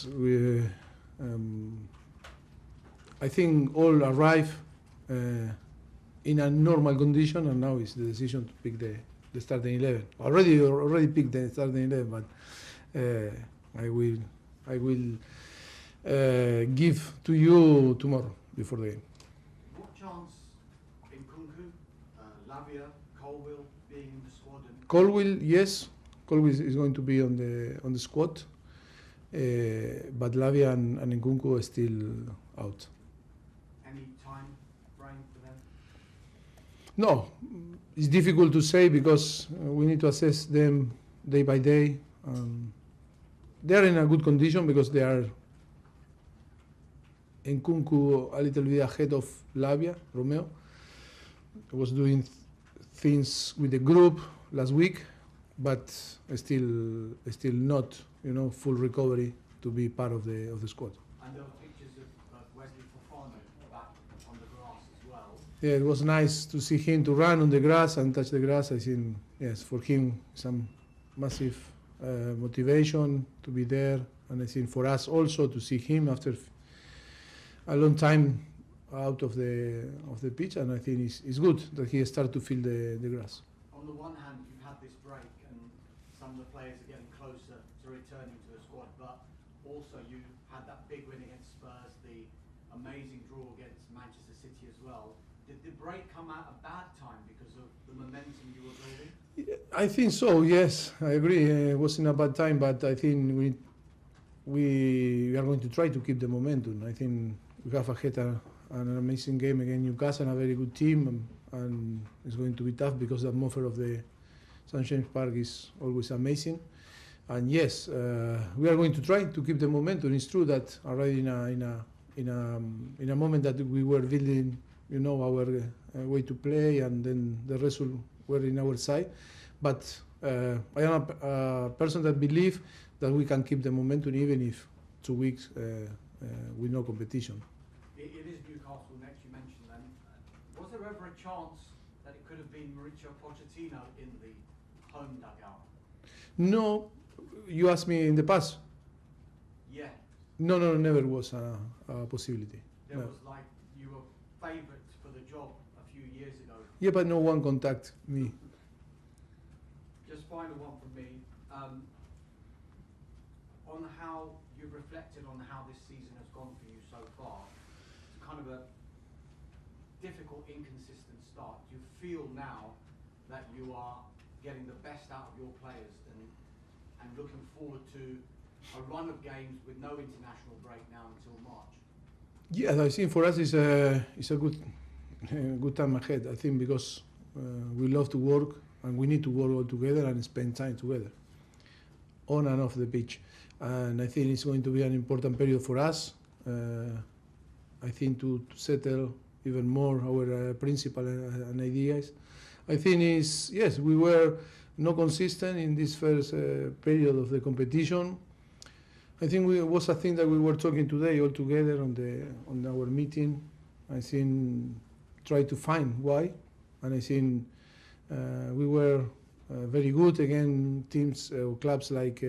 yes, I think all arrive in a normal condition, and now it's the decision to pick the starting 11. Already picked the starting 11, but I will give to you tomorrow before the game. What chance Nkunku, Lavia, Colwill being in the squad? Colwill, yes, Colwill is going to be on the squad, but Lavia and Nkunku are still out. Any time frame for them? No, it's difficult to say because we need to assess them day by day. They are in a good condition because they are Nkunku a little bit ahead of Lavia, Romeo. Was doing things with the group last week, but still not, full recovery to be part of the squad. And there were pictures of Wesley Fofana back on the grass as well. Yeah, it was nice to see him to run on the grass and touch the grass. I think, yes, for him, some massive motivation to be there, and I think for us also to see him after a long time out of the pitch, and I think it's good that he started to feel the grass. On the one hand, you've had this break, and some of the players are getting closer to returning to the squad, but also you had that big win against Spurs, the amazing draw against Manchester City as well. Did the break come at a bad time because of the momentum you were building? I think so, yes, I agree. It wasn't a bad time, but I think we are going to try to keep the momentum. I think we have ahead an amazing game against Newcastle, a very good team, and it's going to be tough because the atmosphere of the St. James Park is always amazing. And yes, we are going to try to keep the momentum. It's true that already in a moment that we were building, our way to play, and then the result were in our side. But I am a person that believes that we can keep the momentum even if 2 weeks with no competition. It is Newcastle next, you mentioned them. Was there ever a chance that it could have been Mauricio Pochettino in the home dugout? No, you asked me in the past. Yeah. No, never was a possibility. There no. was like, you were favourites for the job a few years ago. Yeah, but no one contact me. Just final one from me. On how you've reflected on how this season has gone for you so far, it's kind of a difficult, inconsistent start. Do you feel now that you are getting the best out of your players and looking forward to a run of games with no international break now until March? Yeah, I think for us it's a good time ahead. I think because we love to work and we need to work all together and spend time together, on and off the pitch. And I think it's going to be an important period for us. I think to settle even more our principles and ideas. I think yes, we were not consistent in this first period of the competition. I think it was a thing that we were talking today all together on our meeting. I think try to find why, and I think we were very good against teams or clubs like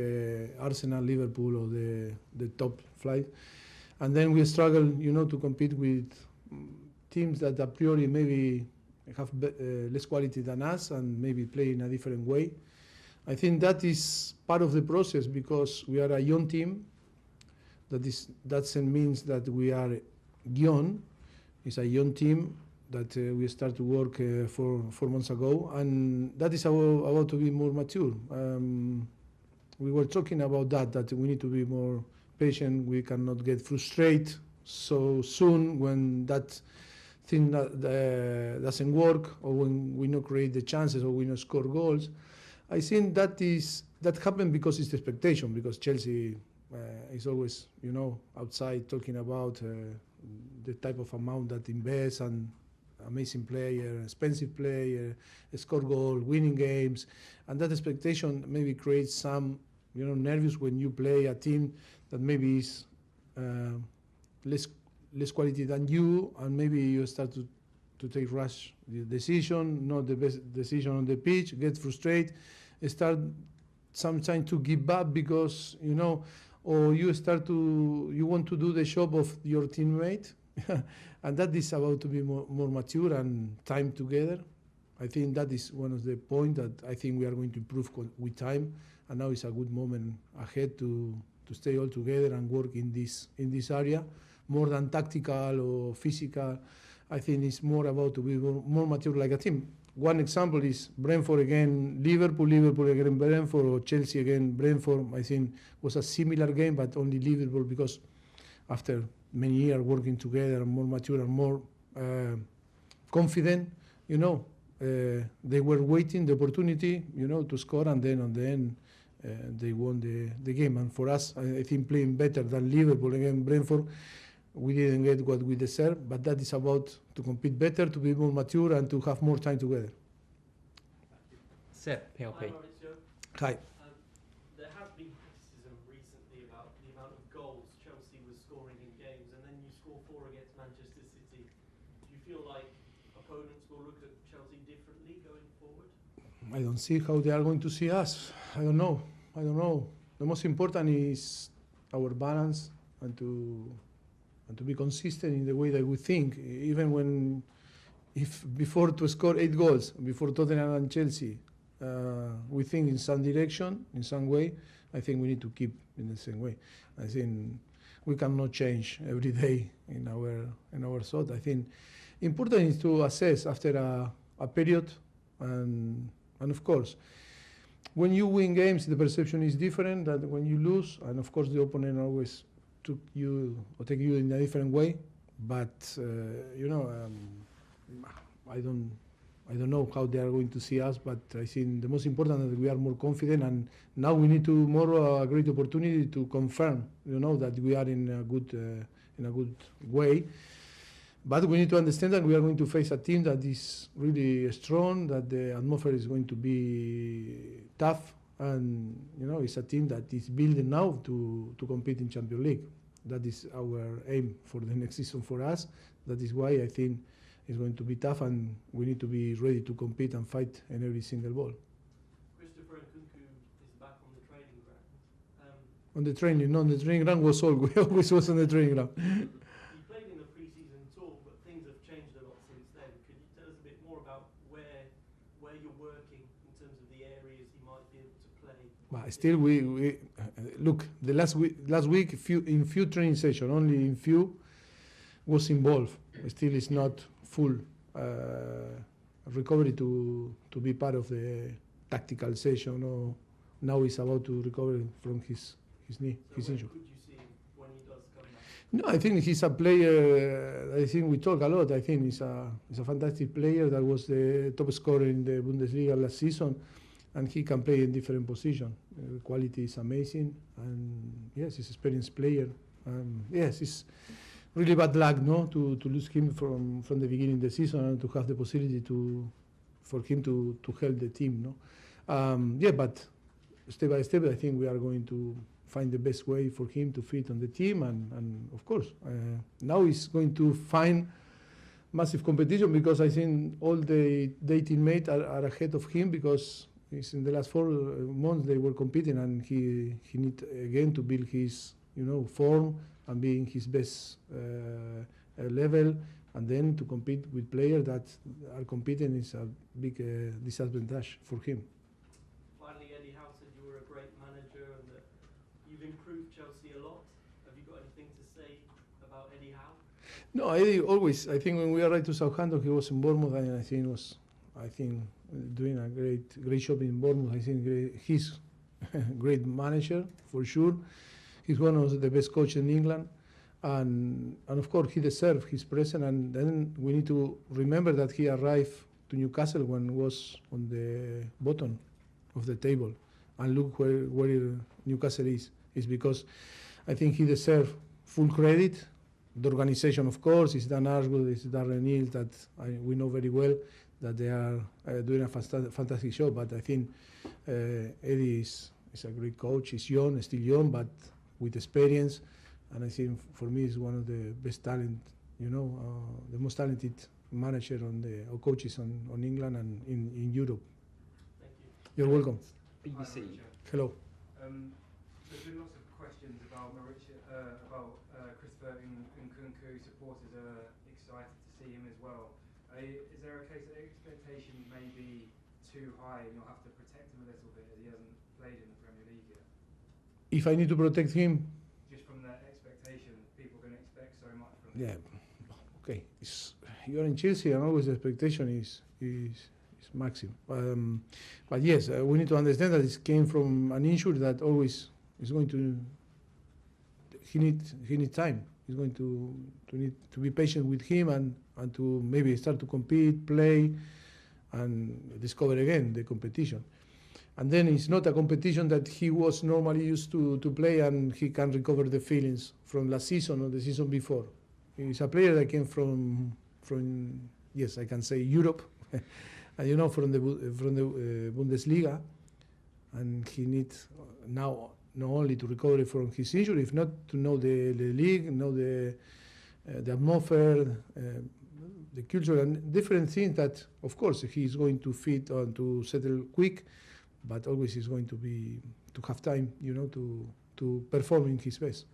Arsenal, Liverpool, or the top flight, and then we struggle, to compete with teams that a priori maybe have less quality than us and maybe play in a different way. I think that is part of the process because we are a young team. That doesn't mean that we are young. It's a young team that we start to work 4 months ago, and that is about to be more mature. We were talking about that we need to be more patient. We cannot get frustrated so soon when that thing doesn't work, or when we not create the chances, or we not score goals. I think that happened because it's the expectation, because Chelsea is always, outside talking about the type of amount that invests, and amazing player, expensive player, score goal, winning games, and that expectation maybe creates some, nervous when you play a team that maybe is less quality than you, and maybe you start to take rash decision, not the best decision on the pitch, get frustrated, start sometimes to give up because, or you want to do the job of your teammate, and that is about to be more mature and time together. I think that is one of the points that I think we are going to improve with time, and now is a good moment ahead to stay all together and work in this area, more than tactical or physical. I think it's more about to be more mature like a team. One example is Brentford again, Liverpool again Brentford, or Chelsea again Brentford. I think was a similar game, but only Liverpool, because after many years working together and more mature and more confident, they were waiting the opportunity, to score, and then on the end they won the game. And for us, I think playing better than Liverpool against Brentford, we didn't get what we deserve, but that is about to compete better, to be more mature, and to have more time together. Seth, PLP. Hi, Mauricio. Hi. There has been criticism recently about the amount of goals Chelsea was scoring in games, and then you score 4 against Manchester City. Do you feel like opponents will look at Chelsea differently going forward? I don't see how they are going to see us. I don't know. The most important is our balance and to be consistent in the way that we think. Even if before to score 8 goals, before Tottenham and Chelsea, we think in some direction, in some way, I think we need to keep in the same way. I think we cannot change every day in our thought. I think important is to assess after a period, and of course, when you win games, the perception is different than when you lose, and of course the opponent always take you in a different way. But I don't know how they are going to see us, but I think the most important is that we are more confident, and now we need to more a great opportunity to confirm, that we are in a good way. But we need to understand that we are going to face a team that is really strong, that the atmosphere is going to be tough, and it's a team that is building now to compete in Champions League. That is our aim for the next season for us. That is why I think it's going to be tough, and we need to be ready to compete and fight in every single ball. Christopher Nkunku is back on the training ground. On the training ground was always was on the training ground. He played in the pre-season tour, but things have changed a lot since then. Could you tell us a bit more about where you're working in terms of the areas he might be able to play? But still, we look, the last week in few training sessions, only in few was involved. Still, it's not full recovery to be part of the tactical session. Or now he's about to recover from his knee, his injury. Could you see him when he does come back? No, I think he's a player. I think we talk a lot. I think he's a fantastic player that was the top scorer in the Bundesliga last season, and he can play in different positions. The quality is amazing, and yes, he's an experienced player. Yes, it's really bad luck, to lose him from the beginning of the season, and to have the possibility for him to help the team, but step by step, I think we are going to find the best way for him to fit on the team, and of course, now he's going to find massive competition, because I think all the teammates are ahead of him, because it's in the last 4 months they were competing, and he need again to build his form and be in his best level, and then to compete with players that are competing is a big disadvantage for him. Finally, Eddie Howe said you were a great manager and that you've improved Chelsea a lot. Have you got anything to say about Eddie Howe? No, Eddie always. I think when we arrived to Southampton, he was in Bournemouth, and I think doing a great job in Bournemouth. I think he's a great manager for sure. He's one of the best coaches in England, and of course he deserves his presence. And then we need to remember that he arrived to Newcastle when he was on the bottom of the table, and look where Newcastle is. It's because I think he deserves full credit. The organization, of course, is Dan Ashwood, is Darren Neal, that we know very well that they are doing a fantastic job. But I think Eddie is a great coach. He's young, still young, but with experience. And I think for me, he's one of the best talent, the most talented manager or coaches on England and in Europe. Thank you. You're welcome. BBC. Hello. There's been lots of questions questions about Mauricio, Christopher Nkunku. Supporters are excited to see him as well. Is there a case that expectations may be too high and you'll have to protect him a little bit as he hasn't played in the Premier League yet? If I need to protect him, just from that expectation, people are going to expect so much from him. yeah, okay. You're in Chelsea, and always the expectation is maximum. But yes, we need to understand that it came from an injury that always is going to. He needs time. He's going to need to be patient with him and to maybe start to compete, play, and discover again the competition. And then it's not a competition that he was normally used to play, and he can recover the feelings from last season or the season before. He's a player that came from yes, I can say Europe, and from the Bundesliga, and he needs now not only to recover from his injury, if not to know the league, know the atmosphere, the culture, and different things that, of course, he's going to fit and to settle quick, but always he's going to have time, to perform in his best.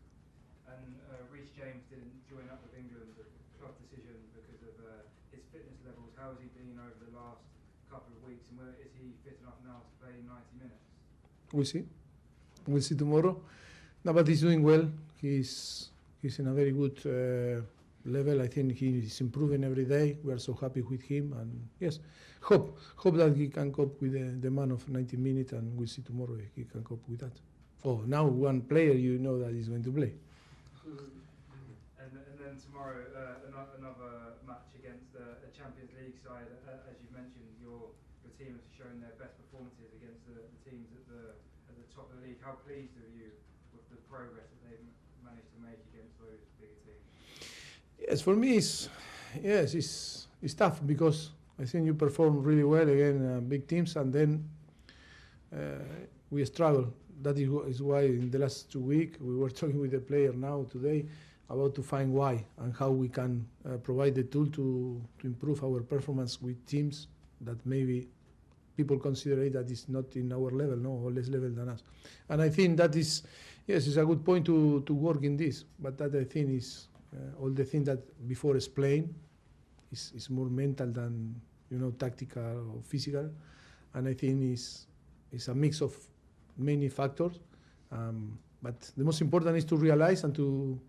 And Reece James didn't join up with England, the club decision, because of his fitness levels. How has he been over the last couple of weeks, and is he fit enough now to play 90 minutes? We'll see tomorrow. No, but he's doing well. He's in a very good level. I think he's improving every day. We are so happy with him, and yes, hope that he can cope with the demand of 90 minutes, and we'll see tomorrow if he can cope with that. Oh, now one player that is going to play. And then tomorrow another match against a Champions League side. As you mentioned, your team has shown their best performances against the teams at the top of the league. How pleased are you with the progress that they've managed to make against those bigger teams? Yes, for me, it's tough because I think you perform really well against big teams, and then we struggle. That is why in the last 2 weeks we were talking with the player now today about to find why and how we can provide the tool to improve our performance with teams that maybe people consider that is not in our level, or less level than us. And I think that is a good point to work in this. But that I think is all the things that before explained is more mental than tactical or physical. And I think it's a mix of many factors. But the most important is to realize and to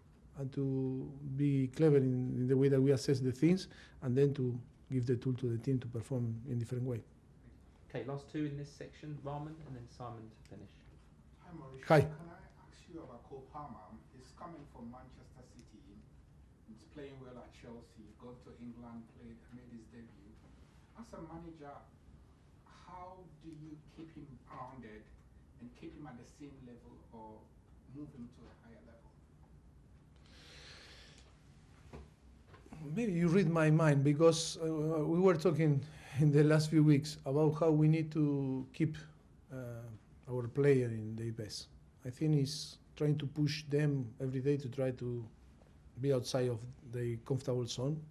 be clever in the way that we assess the things, and then to give the tool to the team to perform in different way. Okay, last two in this section, Rantman and then Simon to finish. Hi, Mauricio. Hi. Can I ask you about Cole Palmer? He's coming from Manchester City. He's playing well at Chelsea. Gone to England, made his debut. As a manager, how do you keep him grounded and keep him at the same level or move him to a higher level? Maybe you read my mind, because we were talking in the last few weeks about how we need to keep our player in the best. I think he's trying to push them every day to try to be outside of the comfortable zone.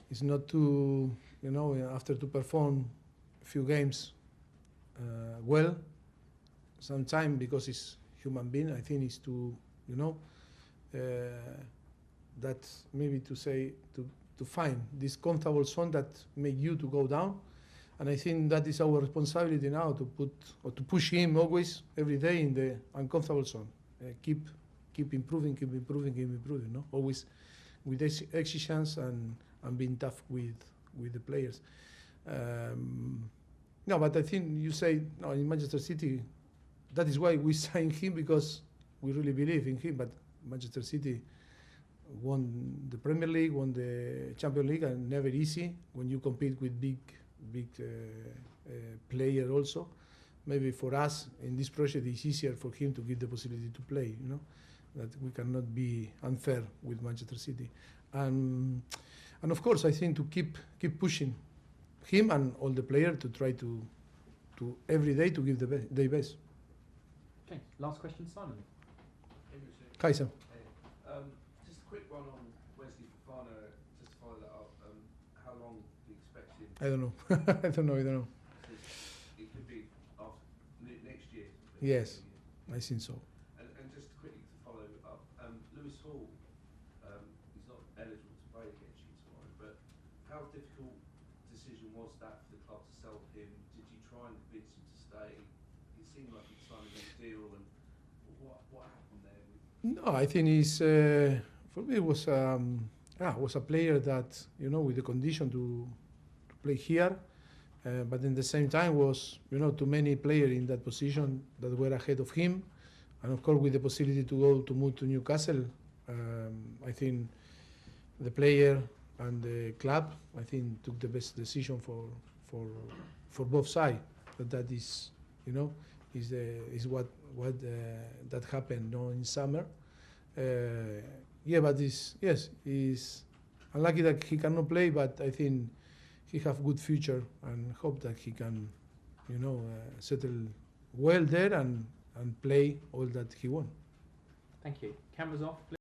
It's not to, after to perform a few games well, sometimes because it's human being, I think it's to, that maybe to say, to find this comfortable zone that make you to go down. And I think that is our responsibility now, to push him always, every day, in the uncomfortable zone. Keep improving, no? Always with exigence and being tough with the players. No, but I think you say, no, in Manchester City, that is why we signed him, because we really believe in him. But Manchester City won the Premier League, won the Champions League, and never easy when you compete with big player also. Maybe for us in this project it's easier for him to give the possibility to play, that we cannot be unfair with Manchester City. And of course I think to keep pushing him and all the players to try to every day to give their best. Okay, last question, Simon. Hi, Sam. Just a quick one on Wesley Fofana, just to follow that up. How long do you expect him? I don't know. I don't know. It could be after next year. Yes. I think so. And just quickly to follow up, Lewis Hall, he's not eligible to play against you tomorrow, but how difficult decision was that for the club to sell him? Did you try and convince him to stay? It seemed like he'd signed a new deal, and what happened there? No, I think he's for me it was a player that, you know, with the condition to play here, but in the same time was, you know, too many players in that position that were ahead of him, and of course with the possibility to move to Newcastle, I think the player and the club, I think, took the best decision for both sides. But that is, you know, is what that happened, you know, in summer. Yeah, but he's unlucky that he cannot play, but I think he have good future and hope that he can, you know, settle well there and play all that he wants. Thank you. Cameras off, please.